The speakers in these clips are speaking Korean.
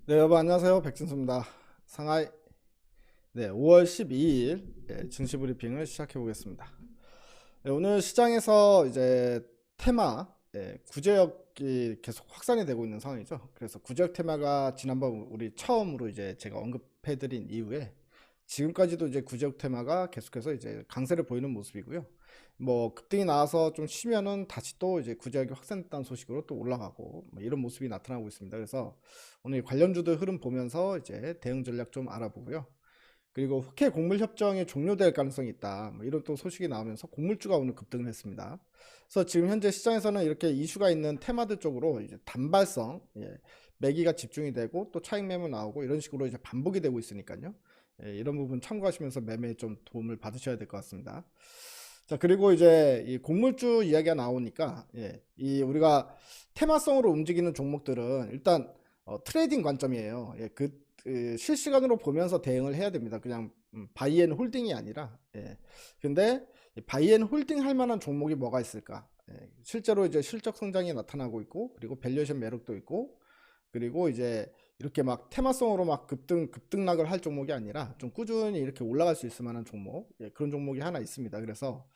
네, 여러분 안녕하세요. 백진수입니다. 상하이 5월 12일 증시 브리핑을 시작해 보겠습니다. 네, 오늘 시장에서 이제 테마 구제역이 계속 확산이 되고 있는 상황이죠. 그래서 구제역 테마가 지난번 우리 처음으로 이제 제가 언급해 드린 이후에 지금까지도 이제 구제역 테마가 계속해서 이제 강세를 보이는 모습이고요. 뭐 급등이 나와서 좀 쉬면은 다시 또 이제 구제역이 확산됐다는 소식으로 또 올라가고 뭐 이런 모습이 나타나고 있습니다. 그래서 오늘 관련주들 흐름 보면서 이제 대응 전략 좀 알아보고요. 그리고 국회 곡물 협정이 종료될 가능성이 있다. 뭐 이런 또 소식이 나오면서 곡물주가 오늘 급등을 했습니다. 그래서 지금 현재 시장에서는 이렇게 이슈가 있는 테마들 쪽으로 이제 단발성 매기가 집중이 되고 또 차익 매물 나오고 이런 식으로 이제 반복이 되고 있으니까요. 이런 부분 참고하시면서 매매에 좀 도움을 받으셔야 될 것 같습니다. 자, 그리고 이제 이 곡물주 이야기가 나오니까 이 우리가 테마성으로 움직이는 종목들은 일단 트레이딩 관점이에요. 그 실시간으로 보면서 대응을 해야 됩니다. 그냥 바이앤 홀딩이 아니라. 근데 바이앤 홀딩 할 만한 종목이 뭐가 있을까? 실제로 이제 실적 성장이 나타나고 있고, 그리고 밸류에이션 매력도 있고, 그리고 이제 이렇게 막 테마성으로 막 급등락을 할 종목이 아니라 좀 꾸준히 이렇게 올라갈 수 있을 만한 종목, 그런 종목이 하나 있습니다. 그래서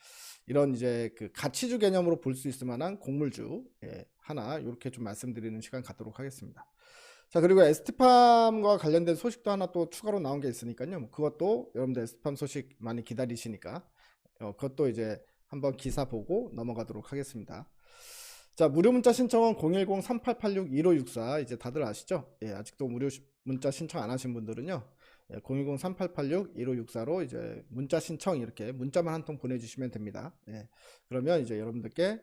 이런 이제 그 가치주 개념으로 볼 수 있을 만한 곡물주 하나 이렇게 좀 말씀드리는 시간 갖도록 하겠습니다. 자, 그리고 에스티팜과 관련된 소식도 하나 또 추가로 나온 게 있으니까요. 뭐 그것도 여러분들 에스티팜 소식 많이 기다리시니까 그것도 이제 한번 기사 보고 넘어가도록 하겠습니다. 자, 무료 문자 신청은 010-3886-1564 이제 다들 아시죠? 아직도 무료 문자 신청 안 하신 분들은요. 010-3886-1564로 이제 문자 신청 이렇게 문자만 한 통 보내주시면 됩니다. 그러면 이제 여러분들께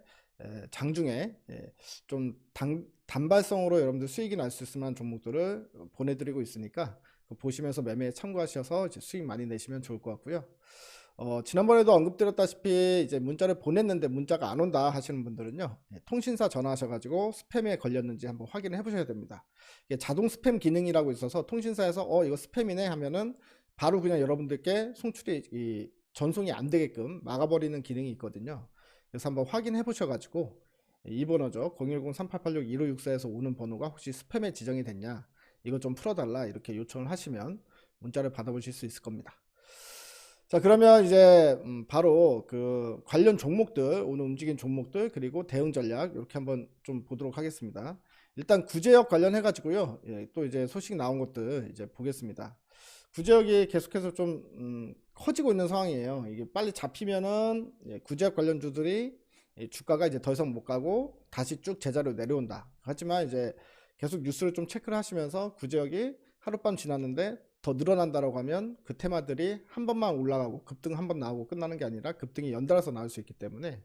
장중에 좀 단발성으로 여러분들 수익이 날 수 있을 만한 종목들을 보내드리고 있으니까 보시면서 매매에 참고하셔서 이제 수익 많이 내시면 좋을 것 같고요. 지난번에도 언급드렸다시피 이제 문자를 보냈는데 문자가 안 온다 하시는 분들은요, 통신사 전화하셔가지고 스팸에 걸렸는지 한번 확인을 해보셔야 됩니다. 이게 자동 스팸 기능이라고 있어서 통신사에서 이거 스팸이네 하면은 바로 그냥 여러분들께 송출이 전송이 안 되게끔 막아버리는 기능이 있거든요. 그래서 한번 확인해 보셔가지고 이 번호죠. 010-3886-1564에서 오는 번호가 혹시 스팸에 지정이 됐냐, 이거 좀 풀어달라 이렇게 요청을 하시면 문자를 받아보실 수 있을 겁니다. 자, 그러면 이제 바로 그 관련 종목들, 오늘 움직인 종목들, 그리고 대응 전략 이렇게 한번 좀 보도록 하겠습니다. 일단 구제역 관련해 가지고요. 또 이제 소식 나온 것들 이제 보겠습니다. 구제역이 계속해서 좀 커지고 있는 상황이에요. 이게 빨리 잡히면은 구제역 관련주들이 주가가 이제 더 이상 못 가고 다시 쭉 제자리로 내려온다. 하지만 이제 계속 뉴스를 좀 체크를 하시면서 구제역이 하룻밤 지났는데 더 늘어난다라고 하면 그 테마들이 한 번만 올라가고 급등 한 번 나오고 끝나는 게 아니라 급등이 연달아서 나올 수 있기 때문에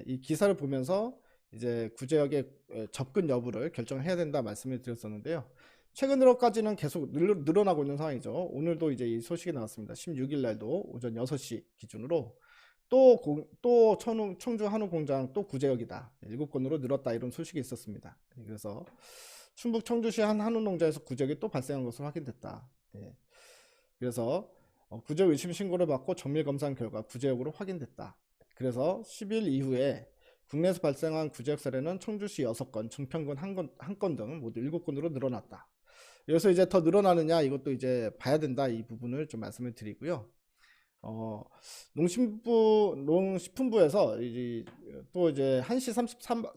이 기사를 보면서 이제 구제역의 접근 여부를 결정해야 된다 말씀을 드렸었는데요. 최근 들어까지는 계속 늘어나고 있는 상황이죠. 오늘도 이제 이 소식이 나왔습니다. 16일 날도 오전 6시 기준으로 또 청주 한우 공장 또 구제역이다. 7건으로 늘었다 이런 소식이 있었습니다. 그래서 충북 청주시 한 한우 농장에서 구제역이 또 발생한 것으로 확인됐다. 그래서 구제역 의심 신고를 받고 정밀 검사 결과 구제역으로 확인됐다. 그래서 10일 이후에 국내에서 발생한 구제역 사례는 청주시 6건, 증평군 1건 등 모두 7건으로 늘어났다. 그래서 이제 더 늘어나느냐 이것도 이제 봐야 된다, 이 부분을 좀 말씀을 드리고요. 농식품부에서 또 이제 1시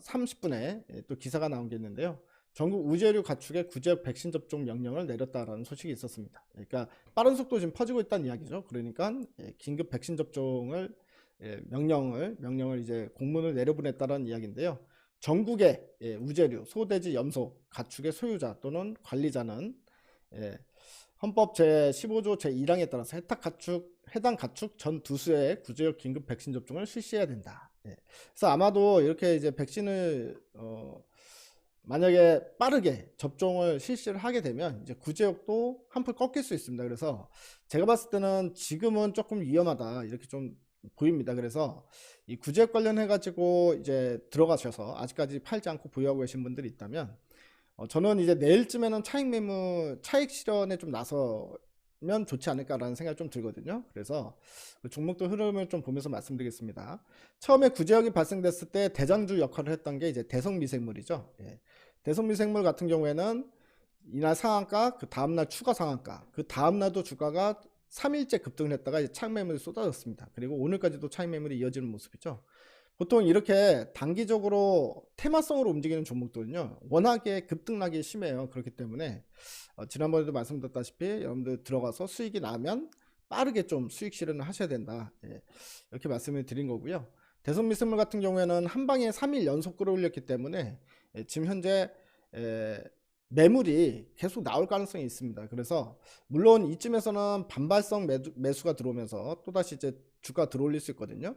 30분에 또 기사가 나온 게 있는데요. 전국 우제류 가축에 구제역 백신 접종 명령을 내렸다라는 소식이 있었습니다. 그러니까 빠른 속도로 지금 퍼지고 있다는 이야기죠. 그러니까 긴급 백신 접종을 명령을 이제 공문을 내려보냈다는 이야기인데요. 전국의 우제류, 소돼지, 염소, 가축의 소유자 또는 관리자는 헌법 제15조 제1항에 따라서 해당 가축 전 두수의 구제역 긴급 백신 접종을 실시해야 된다. 그래서 아마도 이렇게 이제 백신을 만약에 빠르게 접종을 실시를 하게 되면 이제 구제역도 한풀 꺾일 수 있습니다. 그래서 제가 봤을 때는 지금은 조금 위험하다 이렇게 좀 보입니다. 그래서 이 구제역 관련해 가지고 이제 들어가셔서 아직까지 팔지 않고 보유하고 계신 분들이 있다면 저는 이제 내일쯤에는 차익 실현에 좀 나서면 좋지 않을까라는 생각이 좀 들거든요. 그래서 그 종목도 흐름을 좀 보면서 말씀드리겠습니다. 처음에 구제역이 발생됐을 때 대장주 역할을 했던 게 이제 대성미생물이죠. 대성미생물 같은 경우에는 이날 상한가, 그 다음날 추가 상한가, 그 다음날도 주가가 3일째 급등을 했다가 이제 차익 매물이 쏟아졌습니다. 그리고 오늘까지도 차익 매물이 이어지는 모습이죠. 보통 이렇게 단기적으로 테마성으로 움직이는 종목들은요, 워낙에 급등락이 심해요. 그렇기 때문에 지난번에도 말씀드렸다시피 여러분들 들어가서 수익이 나면 빠르게 좀 수익 실현을 하셔야 된다. 예, 이렇게 말씀을 드린 거고요. 대선 미생물 같은 경우에는 한 방에 3일 연속 끌어올렸기 때문에 지금 현재 매물이 계속 나올 가능성이 있습니다. 그래서 물론 이쯤에서는 반발성 매수가 들어오면서 또다시 이제 주가 들어올릴 수 있거든요.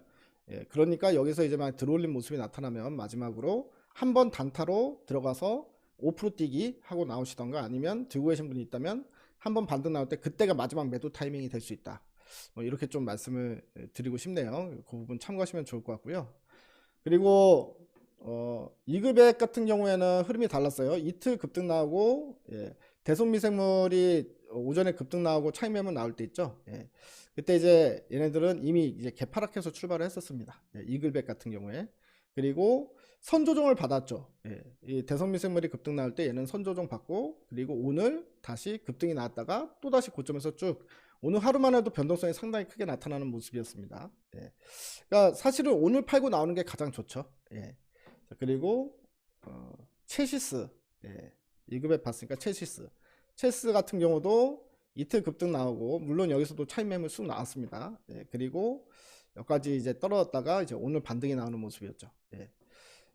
예, 그러니까 여기서 이제 막 들어올린 모습이 나타나면 마지막으로 한번 단타로 들어가서 5% 뛰기 하고 나오시던가, 아니면 들고 계신 분이 있다면 한번 반등 나올 때 그때가 마지막 매도 타이밍이 될 수 있다. 이렇게 좀 말씀을 드리고 싶네요. 그 부분 참고하시면 좋을 것 같고요. 그리고 이글백 같은 경우에는 흐름이 달랐어요. 이틀 급등 나오고, 예, 대손미생물이 오전에 급등 나오고 차익 매물 나올 때 있죠. 예, 그때 이제 얘네들은 이미 이제 개파락해서 출발을 했었습니다. 예, 이글백 같은 경우에. 그리고 선조정을 받았죠. 예, 이 대선미생물이 급등 나올 때 얘는 선조정 받고, 그리고 오늘 다시 급등이 나왔다가 또 다시 고점에서 쭉 오늘 하루만 해도 변동성이 상당히 크게 나타나는 모습이었습니다. 예, 그러니까 사실은 오늘 팔고 나오는 게 가장 좋죠. 예. 자, 그리고 체시스, 예, 2급에 봤으니까 체시스 같은 경우도 이틀 급등 나오고, 물론 여기서도 차익 매물 쑥 나왔습니다. 예, 그리고 여기까지 이제 떨어졌다가 이제 오늘 반등이 나오는 모습이었죠. 예.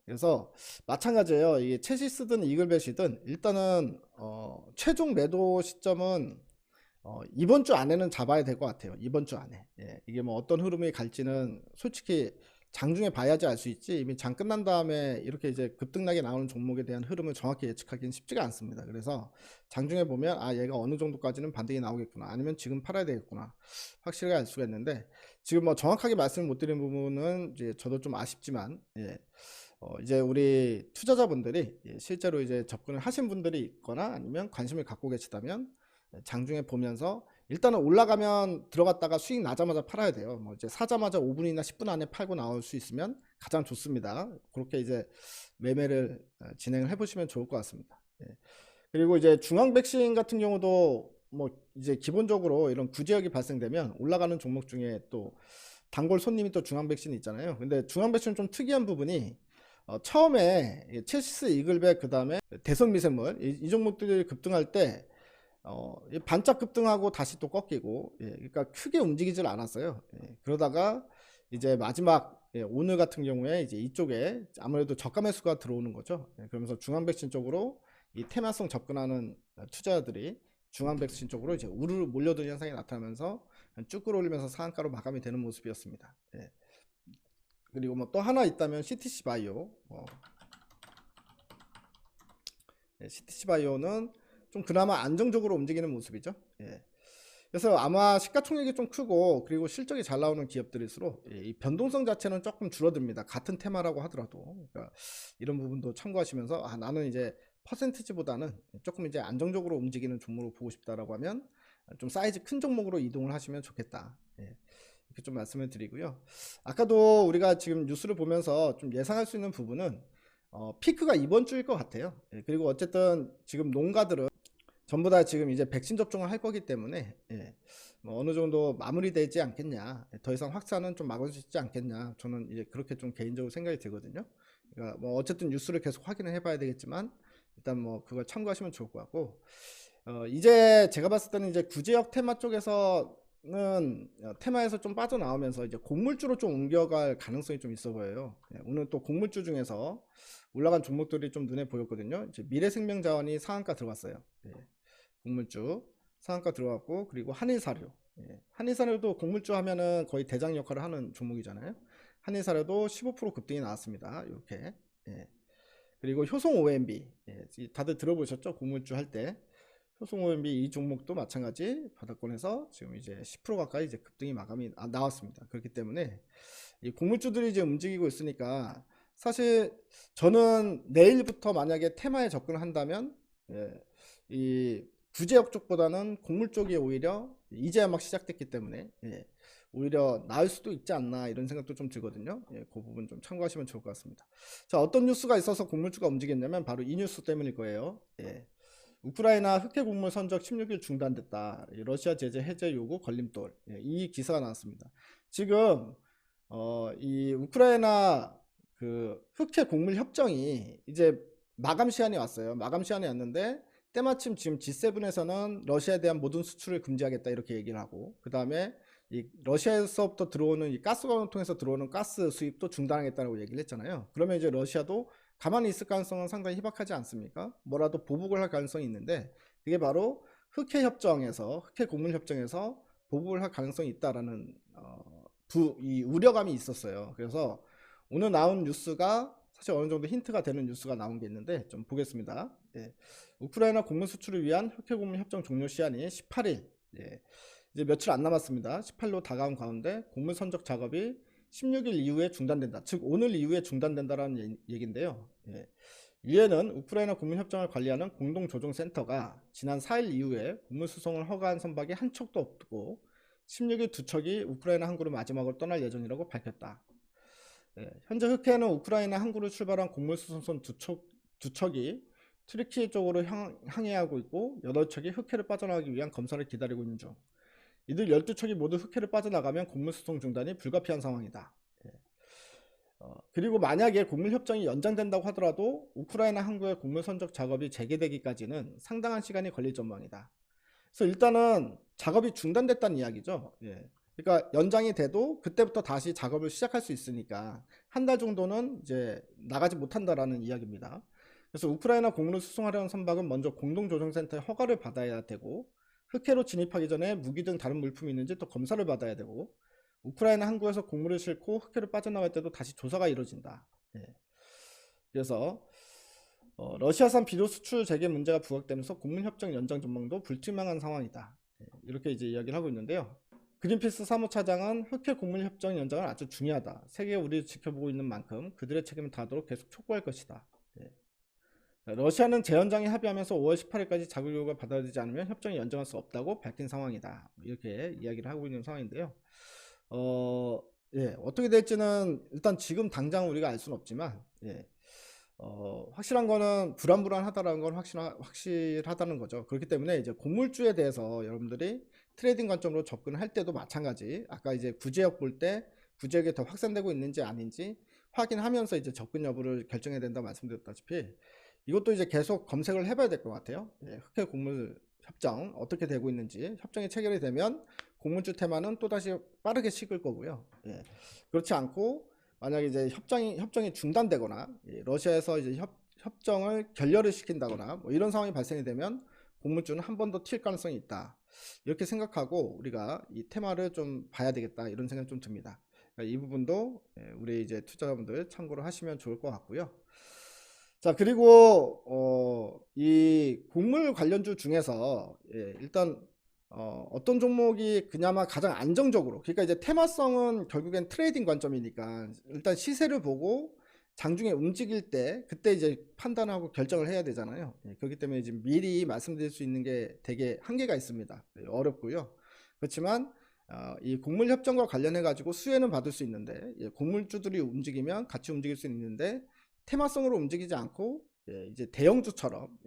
그래서 마찬가지예요. 이게 체시스든 이글벳이든 일단은 최종 매도 시점은 이번 주 안에는 잡아야 될 것 같아요. 이번 주 안에. 예, 이게 뭐 어떤 흐름이 갈지는 솔직히 장중에 봐야지 알 수 있지, 이미 장 끝난 다음에 이렇게 이제 급등락이 나오는 종목에 대한 흐름을 정확히 예측하기는 쉽지가 않습니다. 그래서 장중에 보면 아, 얘가 어느 정도까지는 반등이 나오겠구나, 아니면 지금 팔아야 되겠구나, 확실하게 알 수가 있는데, 지금 뭐 정확하게 말씀을 못 드린 부분은 이제 저도 좀 아쉽지만, 예, 이제 우리 투자자분들이 실제로 이제 접근을 하신 분들이 있거나 아니면 관심을 갖고 계시다면 장중에 보면서 일단은 올라가면 들어갔다가 수익 나자마자 팔아야 돼요. 뭐 이제 사자마자 5분이나 10분 안에 팔고 나올 수 있으면 가장 좋습니다. 그렇게 이제 매매를 진행을 해보시면 좋을 것 같습니다. 예. 그리고 이제 중앙 백신 같은 경우도 뭐 이제 기본적으로 이런 구제역이 발생되면 올라가는 종목 중에 또 단골 손님이 또 중앙 백신이 있잖아요. 근데 중앙 백신은 좀 특이한 부분이 처음에 체시스 이글백, 그 다음에 대선 미생물, 이 종목들이 급등할 때 반짝 급등하고 다시 또 꺾이고, 예, 그러니까 크게 움직이질 않았어요. 예, 그러다가 이제 마지막, 예, 오늘 같은 경우에 이제 이쪽에 아무래도 저가 매수가 들어오는 거죠. 예, 그러면서 중앙 백신 쪽으로 이 테마성 접근하는 투자자들이 중앙 백신 쪽으로 이제 우르르 몰려드는 현상이 나타나면서 쭉 끌어올리면서 상한가로 마감이 되는 모습이었습니다. 예. 그리고 뭐 또 하나 있다면 CTC 바이오, 예, CTC 바이오는 좀 그나마 안정적으로 움직이는 모습이죠. 예. 그래서 아마 시가총액이 좀 크고 그리고 실적이 잘 나오는 기업들일수록 이 변동성 자체는 조금 줄어듭니다. 같은 테마라고 하더라도. 그러니까 이런 부분도 참고하시면서 아, 나는 이제 퍼센티지보다는 조금 이제 안정적으로 움직이는 종목으로 보고 싶다라고 하면 좀 사이즈 큰 종목으로 이동을 하시면 좋겠다. 예. 이렇게 좀 말씀을 드리고요. 아까도 우리가 지금 뉴스를 보면서 좀 예상할 수 있는 부분은 피크가 이번 주일 것 같아요. 예. 그리고 어쨌든 지금 농가들은 전부 다 지금 이제 백신 접종을 할 거기 때문에, 예, 뭐 어느 정도 마무리되지 않겠냐, 더 이상 확산은 좀 막을 수 있지 않겠냐, 저는 이제 그렇게 좀 개인적으로 생각이 들거든요. 그러니까 뭐 어쨌든 뉴스를 계속 확인을 해봐야 되겠지만 일단 뭐 그걸 참고하시면 좋을 것 같고, 이제 제가 봤을 때는 이제 구제역 테마 쪽에서는 테마에서 좀 빠져나오면서 이제 곡물주로 좀 옮겨갈 가능성이 좀 있어 보여요. 예, 오늘 또 곡물주 중에서 올라간 종목들이 좀 눈에 보였거든요. 이제 미래생명자원이 상한가 들어갔어요. 예, 곡물주 상한가 들어갔고, 그리고 한일사료, 예, 한일사료도 곡물주 하면은 거의 대장 역할을 하는 종목이잖아요. 한일사료도 15% 급등이 나왔습니다. 이렇게. 예. 그리고 효성 OMB, 예, 다들 들어보셨죠? 곡물주 할 때 효성 OMB 이 종목도 마찬가지 바닥권에서 지금 이제 10% 가까이 이제 급등이 마감이 나왔습니다. 그렇기 때문에 이 곡물주들이 이제 움직이고 있으니까 사실 저는 내일부터 만약에 테마에 접근을 한다면, 예, 이 구제역 쪽보다는 곡물 쪽이 오히려 이제야 막 시작됐기 때문에, 예, 오히려 나을 수도 있지 않나 이런 생각도 좀 들거든요. 예, 그 부분 좀 참고하시면 좋을 것 같습니다. 자, 어떤 뉴스가 있어서 곡물주가 움직였냐면 바로 이 뉴스 때문일 거예요. 예, 우크라이나 흑해 곡물 선적 16일 중단됐다. 러시아 제재 해제 요구 걸림돌. 이 기사가 나왔습니다. 지금 이 우크라이나 그 흑해 곡물 협정이 이제 마감 시한이 왔어요. 마감 시한이 왔는데 때마침 지금 G7에서는 러시아에 대한 모든 수출을 금지하겠다 이렇게 얘기를 하고, 그 다음에 이 러시아에서부터 들어오는 이 가스관을 통해서 들어오는 가스 수입도 중단하겠다고 얘기를 했잖아요. 그러면 이제 러시아도 가만히 있을 가능성은 상당히 희박하지 않습니까? 뭐라도 보복을 할 가능성이 있는데, 그게 바로 흑해 곡물 협정에서 보복을 할 가능성이 있다라는 이 우려감이 있었어요. 그래서 오늘 나온 뉴스가 사실 어느 정도 힌트가 되는 뉴스가 나온 게 있는데 좀 보겠습니다. 우크라이나 곡물 수출을 위한 흑해 곡물 협정 종료 시한이 18일, 이제 며칠 안 남았습니다. 18로 다가온 가운데 곡물 선적 작업이 16일 이후에 중단된다. 즉 오늘 이후에 중단된다라는 얘기인데요. 유엔은 우크라이나 곡물 협정을 관리하는 공동조정센터가 지난 4일 이후에 곡물 수송을 허가한 선박이 한 척도 없고 16일 두 척이 우크라이나 항구를 마지막으로 떠날 예정이라고 밝혔다. 현재 흑해는 우크라이나 항구를 출발한 곡물 수송선 두 척이 트리키 쪽으로 항해하고 있고 8척이 흑해를 빠져나가기 위한 검사를 기다리고 있는 중. 이들 12척이 모두 흑해를 빠져나가면 곡물 수송 중단이 불가피한 상황이다. 그리고 만약에 곡물 협정이 연장된다고 하더라도 우크라이나 항구의 곡물 선적 작업이 재개되기까지는 상당한 시간이 걸릴 전망이다. 그래서 일단은 작업이 중단됐다는 이야기죠. 그러니까 연장이 돼도 그때부터 다시 작업을 시작할 수 있으니까 한 달 정도는 이제 나가지 못한다라는 이야기입니다. 그래서 우크라이나 곡물을 수송하려는 선박은 먼저 공동조정센터의 허가를 받아야 되고, 흑해로 진입하기 전에 무기 등 다른 물품이 있는지 또 검사를 받아야 되고, 우크라이나 항구에서 곡물을 싣고 흑해로 빠져나갈 때도 다시 조사가 이루어진다. 그래서 러시아산 비료 수출 재개 문제가 부각되면서 곡물 협정 연장 전망도 불투명한 상황이다. 이렇게 이제 이야기를 하고 있는데요. 그린피스 사무차장은 흑해 곡물 협정 연장은 아주 중요하다. 세계가 우리를 지켜보고 있는 만큼 그들의 책임을 다하도록 계속 촉구할 것이다. 러시아는 재연장에 합의하면서 5월 18일까지 자국 요구가 받아들이지 않으면 협정이 연장할 수 없다고 밝힌 상황이다. 이렇게 이야기를 하고 있는 상황인데요. 어떻게 될지는 일단 지금 당장 우리가 알 수는 없지만, 확실한 거는 불안하다라는 건 확실하다는 거죠. 그렇기 때문에 이제 곡물주에 대해서 여러분들이 트레이딩 관점으로 접근할 때도 마찬가지, 아까 이제 구제역 볼 때 구제역이 더 확산되고 있는지 아닌지 확인하면서 이제 접근 여부를 결정해야 된다 말씀드렸다시피, 이것도 이제 계속 검색을 해봐야 될 것 같아요. 흑해 곡물 협정 어떻게 되고 있는지, 협정이 체결이 되면 곡물주 테마는 또다시 빠르게 식을 거고요. 그렇지 않고 만약에 이제 협정이 중단되거나 러시아에서 이제 협정을 결렬을 시킨다거나 뭐 이런 상황이 발생이 되면 곡물주는 한 번 더 튈 가능성이 있다. 이렇게 생각하고 우리가 이 테마를 좀 봐야 되겠다, 이런 생각이 좀 듭니다. 그러니까 이 부분도 우리 이제 투자자분들 참고를 하시면 좋을 것 같고요. 자, 그리고 이 곡물 관련주 중에서 일단 어떤 종목이 그나마 가장 안정적으로, 그러니까 이제 테마성은 결국엔 트레이딩 관점이니까 일단 시세를 보고 장중에 움직일 때 그때 이제 판단하고 결정을 해야 되잖아요. 그렇기 때문에 지금 미리 말씀드릴 수 있는 게 되게 한계가 있습니다. 어렵고요. 그렇지만 이 곡물 협정과 관련해 가지고 수혜는 받을 수 있는데, 곡물주들이 움직이면 같이 움직일 수 있는데 테마성으로 움직이지 않고 이제 대형주처럼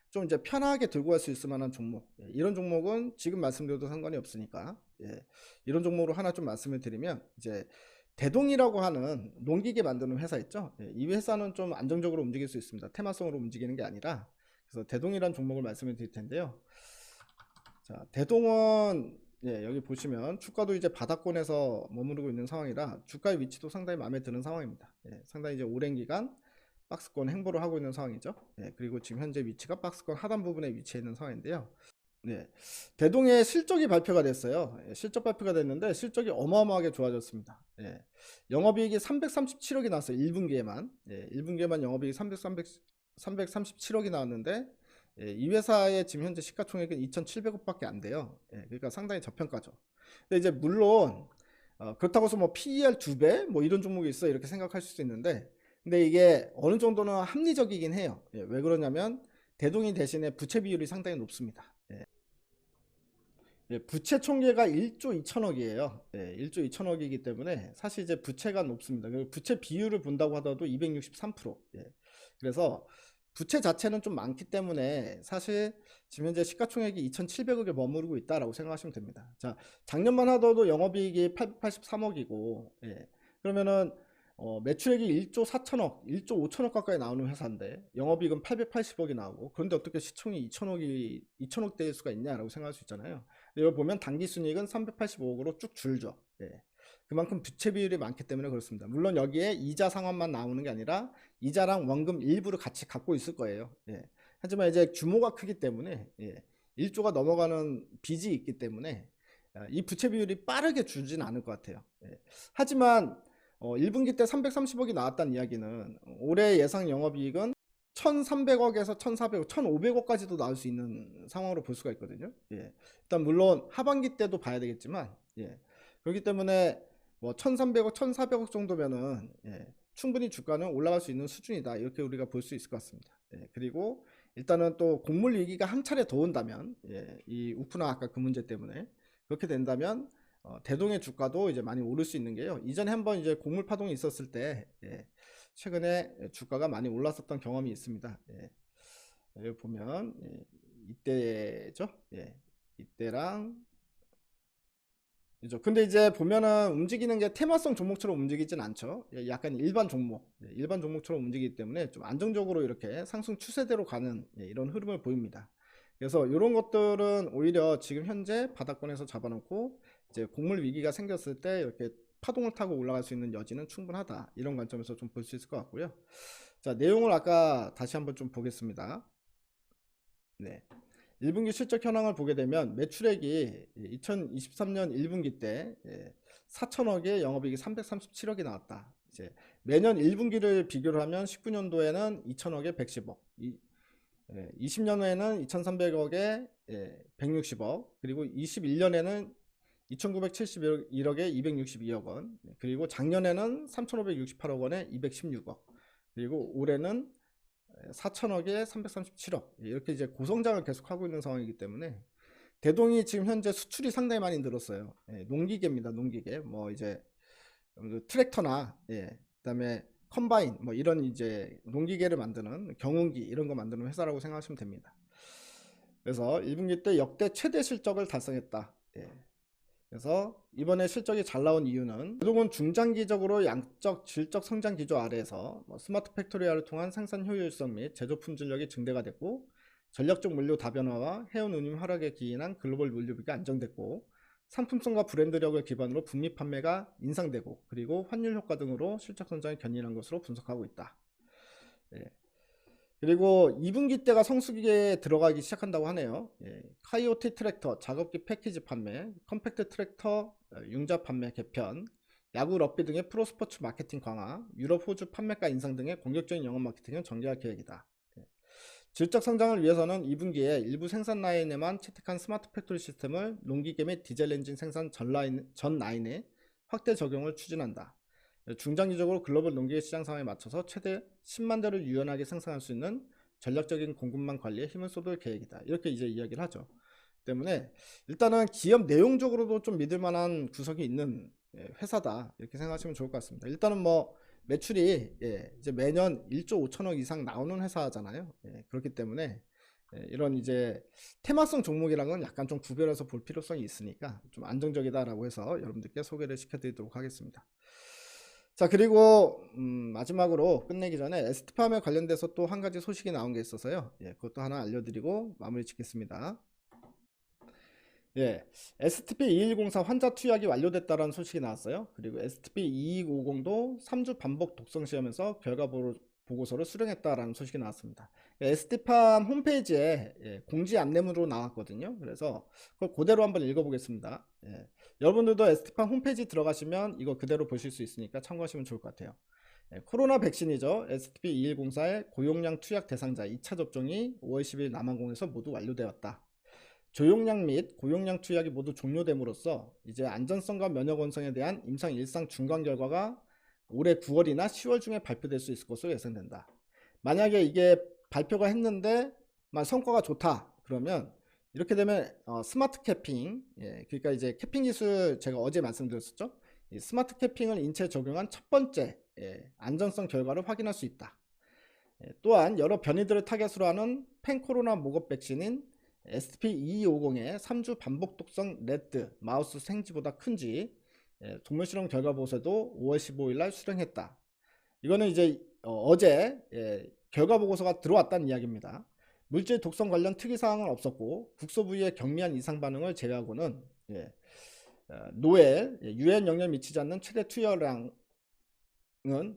좀 이제 편하게 들고 갈 수 있을 만한 종목, 이런 종목은 지금 말씀드려도 상관이 없으니까 이런 종목으로 하나 좀 말씀을 드리면, 이제 대동이라고 하는 농기계 만드는 회사 있죠. 이 회사는 좀 안정적으로 움직일 수 있습니다. 테마성으로 움직이는 게 아니라. 그래서 대동이라는 종목을 말씀을 드릴 텐데요. 자, 대동은 여기 보시면 주가도 이제 바닥권에서 머무르고 있는 상황이라 주가의 위치도 상당히 마음에 드는 상황입니다. 상당히 이제 오랜 기간 박스권 행보를 하고 있는 상황이죠. 그리고 지금 현재 위치가 박스권 하단 부분에 위치해 있는 상황인데요. 대동의 실적이 발표가 됐어요. 실적 발표가 됐는데 실적이 어마어마하게 좋아졌습니다. 영업이익이 337억이 나왔어요. 1분기에만. 1분기에만 영업이익이 337억이 나왔는데, 이 회사의 지금 현재 시가총액은 2,700억밖에 안 돼요. 그러니까 상당히 저평가죠. 근데 이제 물론 그렇다고 해서 뭐 PER 2배 뭐 이런 종목이 있어 이렇게 생각할 수 있는데, 근데 이게 어느 정도는 합리적이긴 해요. 왜 그러냐면 대동이 대신에 부채 비율이 상당히 높습니다. 부채 총계가 1조 2천억이에요. 1조 2천억이기 때문에 사실 이제 부채가 높습니다. 부채 비율을 본다고 하더라도 263%. 그래서 부채 자체는 좀 많기 때문에 사실 지금 현재 시가총액이 2,700억에 머무르고 있다라고 생각하시면 됩니다. 자, 작년만 하더라도 영업이익이 883억이고, 예. 그러면은 매출액이 1조 4천억, 1조 5천억 가까이 나오는 회사인데 영업이익은 880억이 나오고, 그런데 어떻게 시총이 2천억 대일 수가 있냐라고 생각할 수 있잖아요. 이걸 보면 당기순이익은 385억으로 쭉 줄죠. 예. 그만큼 부채 비율이 많기 때문에 그렇습니다. 물론 여기에 이자 상환만 나오는 게 아니라 이자랑 원금 일부를 같이 갖고 있을 거예요. 예. 하지만 이제 규모가 크기 때문에, 예. 1조가 넘어가는 빚이 있기 때문에 이 부채 비율이 빠르게 줄진 않을 것 같아요. 예. 하지만 1분기 때 330억이 나왔다는 이야기는 올해 예상 영업이익은 1,300억에서 1,400억, 1,500억까지도 나올 수 있는 상황으로 볼 수가 있거든요. 예. 일단 물론 하반기 때도 봐야 되겠지만, 예. 그렇기 때문에 뭐 1,300억, 1,400억 정도면은, 예. 충분히 주가는 올라갈 수 있는 수준이다. 이렇게 우리가 볼 수 있을 것 같습니다. 예. 그리고 일단은 또 곡물 위기가 한 차례 더 온다면, 예. 이 우프나 아까 그 문제 때문에 그렇게 된다면 대동의 주가도 이제 많이 오를 수 있는 게요. 이전에 한번 이제 곡물 파동이 있었을 때, 예. 최근에 주가가 많이 올랐었던 경험이 있습니다. 예. 여기 보면, 예. 이때죠. 예. 이때랑 그죠. 근데 이제 보면은 움직이는 게 테마성 종목처럼 움직이진 않죠. 예, 약간 일반 종목, 예, 일반 종목처럼 움직이기 때문에 좀 안정적으로 이렇게 상승 추세대로 가는, 예, 이런 흐름을 보입니다. 그래서 이런 것들은 오히려 지금 현재 바닥권에서 잡아놓고 이제 곡물 위기가 생겼을 때 이렇게 파동을 타고 올라갈 수 있는 여지는 충분하다. 이런 관점에서 좀 볼 수 있을 것 같고요. 자, 내용을 아까 다시 한번 좀 보겠습니다. 네. 1분기 실적 현황을 보게 되면 매출액이 2023년 1분기 때 4천억에 영업이익이 337억이 나왔다. 이제 매년 1분기를 비교를 하면 19년도에는 2천억에 110억, 20년에는 2,300억에 160억, 그리고 21년에는 2,971억에 262억 원, 그리고 작년에는 3,568억 원에 216억, 그리고 올해는 4천억에 337억, 이렇게 이제 고성장을 계속하고 있는 상황이기 때문에 대동이 지금 현재 수출이 상당히 많이 늘었어요. 농기계입니다. 농기계. 뭐 이제 트랙터나, 그다음에 컴바인, 뭐 이런 이제 농기계를 만드는 경운기 이런 거 만드는 회사라고 생각하시면 됩니다. 그래서 1분기 때 역대 최대 실적을 달성했다. 그래서 이번에 실적이 잘 나온 이유는 그동안 중장기적으로 양적 질적 성장 기조 아래에서 스마트 팩토리화를 통한 생산 효율성 및 제조 품질력이 증대가 됐고, 전략적 물류 다변화와 해운 운임 하락에 기인한 글로벌 물류비가 안정됐고, 상품성과 브랜드력을 기반으로 북미 판매가 인상되고, 그리고 환율 효과 등으로 실적 성장이 견인한 것으로 분석하고 있다. 그리고 2분기 때가 성수기에 들어가기 시작한다고 하네요. 카이오티 트랙터 작업기 패키지 판매, 컴팩트 트랙터 융자 판매 개편, 야구 럭비 등의 프로스포츠 마케팅 강화, 유럽 호주 판매가 인상 등의 공격적인 영업 마케팅은 전개할 계획이다. 질적 성장을 위해서는 2분기에 일부 생산 라인에만 채택한 스마트 팩토리 시스템을 농기계 및 디젤 엔진 생산 전 라인에 확대 적용을 추진한다. 중장기적으로 글로벌 농기계 시장 상황에 맞춰서 최대 10만 대를 유연하게 생산할 수 있는 전략적인 공급망 관리에 힘을 쏟을 계획이다. 이렇게 이제 이야기를 하죠. 때문에 일단은 기업 내용적으로도 좀 믿을 만한 구석이 있는 회사다. 이렇게 생각하시면 좋을 것 같습니다. 일단은 뭐 매출이 이제 매년 1조 5천억 이상 나오는 회사잖아요. 그렇기 때문에 이런 이제 테마성 종목이랑은 약간 좀 구별해서 볼 필요성이 있으니까 좀 안정적이다라고 해서 여러분들께 소개를 시켜드리도록 하겠습니다. 자, 그리고 마지막으로 끝내기 전에 ST팜에 관련돼서 또 한 가지 소식이 나온 게 있어서요. 그것도 하나 알려드리고 마무리 짓겠습니다. STP-2104 환자 투약이 완료됐다는 소식이 나왔어요. 그리고 STP-2250도 3주 반복 독성 시험에서 결과 보고서를 수령했다라는 소식이 나왔습니다. ST팜 홈페이지에 공지 안내문으로 나왔거든요. 그래서 그걸 그대로 한번 읽어보겠습니다. 여러분들도 ST팜 홈페이지 들어가시면 이거 그대로 보실 수 있으니까 참고하시면 좋을 것 같아요. 코로나 백신이죠. STP-2104의 고용량 투약 대상자 2차 접종이 5월 10일 남아공에서 모두 완료되었다. 조용량 및 고용량 투약이 모두 종료됨으로써 이제 안전성과 면역 원성에 대한 임상 1상 중간 결과가 올해 9월이나 10월 중에 발표될 수 있을 것으로 예상된다. 만약에 이게 발표가 했는데 성과가 좋다 그러면 이렇게 되면 스마트 캐핑, 그러니까 이제 캐핑 기술 제가 어제 말씀드렸었죠. 스마트 캐핑을 인체에 적용한 첫 번째 안전성 결과를 확인할 수 있다. 또한 여러 변이들을 타겟으로 하는 팬코로나 목업 백신인 STP-2250의 3주 반복 독성 레드 마우스 생쥐보다 큰지 동물 실험 결과 보고서도 5월 15일 날 수령했다. 이거는 이제 어제 결과 보고서가 들어왔다는 이야기입니다. 물질 독성 관련 특이 사항은 없었고 국소 부위의 경미한 이상 반응을 제외하고는 노엘 유해 영향을 미치지 않는 최대 투여량은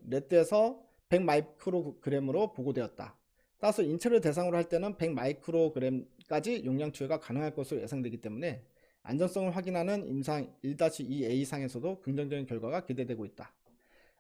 레드에서 100 마이크로그램으로 보고되었다. 따라서 인체를 대상으로 할 때는 100 마이크로그램까지 용량 투여가 가능할 것으로 예상되기 때문에 안전성을 확인하는 임상 1-2A 상에서도 긍정적인 결과가 기대되고 있다.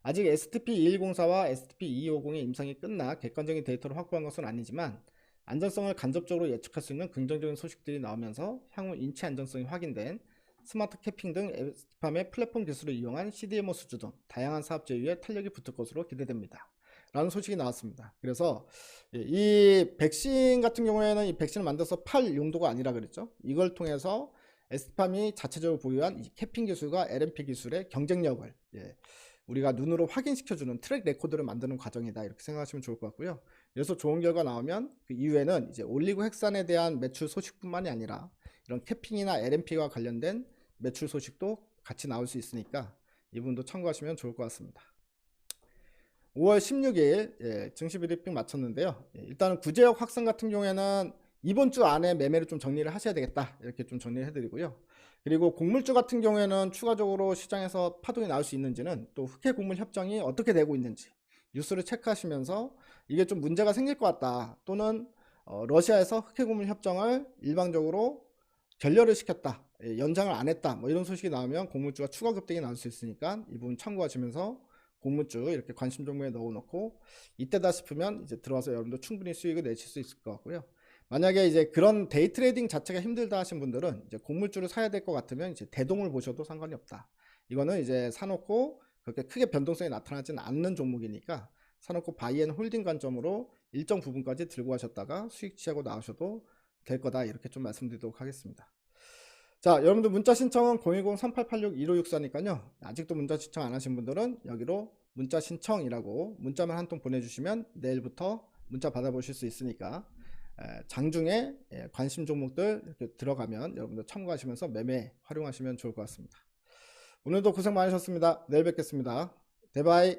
아직 STP-2104와 STP-2250의 임상이 끝나 객관적인 데이터를 확보한 것은 아니지만 안전성을 간접적으로 예측할 수 있는 긍정적인 소식들이 나오면서 향후 인체 안전성이 확인된 스마트 캐핑 등 에스팜의 플랫폼 기술을 이용한 CDMO 수주 등 다양한 사업 제휴에 탄력이 붙을 것으로 기대됩니다. 라는 소식이 나왔습니다. 그래서 이 백신 같은 경우에는 이 백신을 만들어서 팔 용도가 아니라 그랬죠. 이걸 통해서 에스팜이 자체적으로 보유한 이 캐핑 기술과 LNP 기술의 경쟁력을 우리가 눈으로 확인시켜주는 트랙 레코드를 만드는 과정이다, 이렇게 생각하시면 좋을 것 같고요. 그래서 좋은 결과 나오면 그 이후에는 이제 올리고핵산에 대한 매출 소식뿐만이 아니라 이런 캐핑이나 LNP와 관련된 매출 소식도 같이 나올 수 있으니까 이 부분도 참고하시면 좋을 것 같습니다. 5월 16일 증시 브리핑 마쳤는데요. 일단은 구제역 확산 같은 경우에는 이번 주 안에 매매를 좀 정리를 하셔야 되겠다, 이렇게 좀 정리를 해드리고요. 그리고 곡물주 같은 경우에는 추가적으로 시장에서 파동이 나올 수 있는지는 또 흑해 곡물 협정이 어떻게 되고 있는지 뉴스를 체크하시면서 이게 좀 문제가 생길 것 같다, 또는 러시아에서 흑해 곡물 협정을 일방적으로 결렬을 시켰다, 연장을 안 했다, 뭐 이런 소식이 나오면 곡물주가 추가 급등이 나올 수 있으니까 이 부분 참고하시면서 곡물주 이렇게 관심 종목에 넣어놓고 이때다 싶으면 이제 들어와서 여러분도 충분히 수익을 내실 수 있을 것 같고요. 만약에 이제 그런 데이 트레이딩 자체가 힘들다 하신 분들은 이제 곡물주를 사야 될 것 같으면 이제 대동을 보셔도 상관이 없다. 이거는 이제 사놓고 그렇게 크게 변동성이 나타나지는 않는 종목이니까 사놓고 바이앤홀딩 관점으로 일정 부분까지 들고 가셨다가 수익 취하고 나오셔도 될 거다, 이렇게 좀 말씀드리도록 하겠습니다. 자, 여러분들 문자 신청은 010-3886-1564니까요. 아직도 문자 신청 안 하신 분들은 여기로 문자 신청이라고 문자만 한 통 보내주시면 내일부터 문자 받아보실 수 있으니까 장중에 관심 종목들 이렇게 들어가면 여러분들 참고하시면서 매매 활용하시면 좋을 것 같습니다. 오늘도 고생 많으셨습니다. 내일 뵙겠습니다. 대바이.